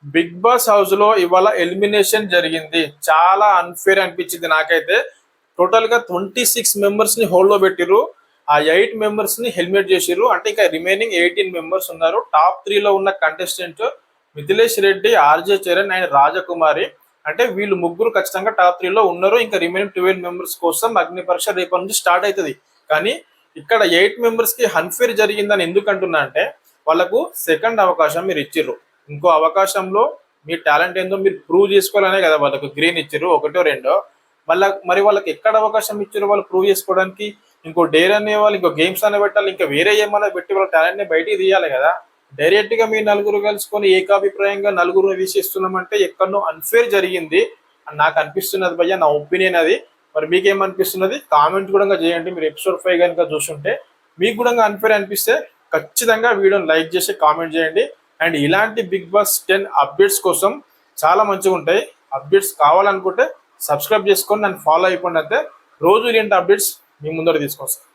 Big boss house లో ఇవాళ elimination జరిగింది. చాలా అన్ఫేర్ అనిపించింది నాకైతే. టోటల్ గా 26 మెంబర్స్ ని హోల్డ్ లో పెట్టిర్రు. ఆ 8 మెంబర్స్ ని హెల్మెట్ చేసిర్రు. అంటే ఇంకా రిమైనింగ్ 18 మెంబర్స్ ఉన్నారు. టాప్ 3 లో ఉన్న contestant Mithilesh Reddy, RJ Charan and Rajakumari. అంటే వీళ్ళు ముగ్గురు ఖచ్చితంగా టాప్ 3 లో ఉన్నారు. ఇంకా రిమైనింగ్ 12 మెంబర్స్ కోసం అగ్ని పరీక్ష రేపటి నుంచి స్టార్ట్ అవుతుంది. కానీ ఇక్కడ 8 మెంబర్స్ కి అన్ఫేర్ జరిగిందని ఎందుకు అంటున్నా అంటే, వాళ్ళకు సెకండ్ అవకాశం మీరు ఇచ్చిర్రు. ఇంకో అవకాశంలో మీ టాలెంట్ ఏందో మీరు ప్రూవ్ చేసుకోవాలనే కదా వాళ్ళకు గ్రీన్ ఇచ్చారు, ఒకటో రెండో. మరి వాళ్ళకి ఎక్కడ అవకాశం ఇచ్చారు వాళ్ళు ప్రూవ్ చేసుకోవడానికి? ఇంకో డేర్ అనే వాళ్ళు, ఇంకో గేమ్స్ అనే పెట్టాలి, ఇంకా వేరే ఏమన్నా పెట్టి వాళ్ళ టాలెంట్ ని బయటికి తీయాలి కదా. డైరెక్ట్ గా మీ నలుగురు కలుసుకొని ఏకాభిప్రాయంగా నలుగురు తీసేస్తున్నామంటే ఎక్కడో అన్ఫేర్ జరిగింది అని నాకు అనిపిస్తున్నది భయ్య, నా ఒపీనియన్ అది. మరి మీకేమనిపిస్తున్నది కామెంట్ కూడా చేయండి. మీరు ఎపిసోడ్ 5 కనుక చూస్తుంటే మీకు కూడా అన్ఫేర్ అనిపిస్తే ఖచ్చితంగా వీడియోని లైక్ చేసి కామెంట్ చేయండి. అండ్ ఇలాంటి బిగ్ బాస్ 10 అప్డేట్స్ కోసం చాలా మంచిగా ఉంటాయి. అప్డేట్స్ కావాలనుకుంటే సబ్స్క్రైబ్ చేసుకొని నన్ను ఫాలో అయిపోండి. అంతే, రోజు ఇలాంటి అప్డేట్స్ మీ ముందర తీసుకొస్తాను.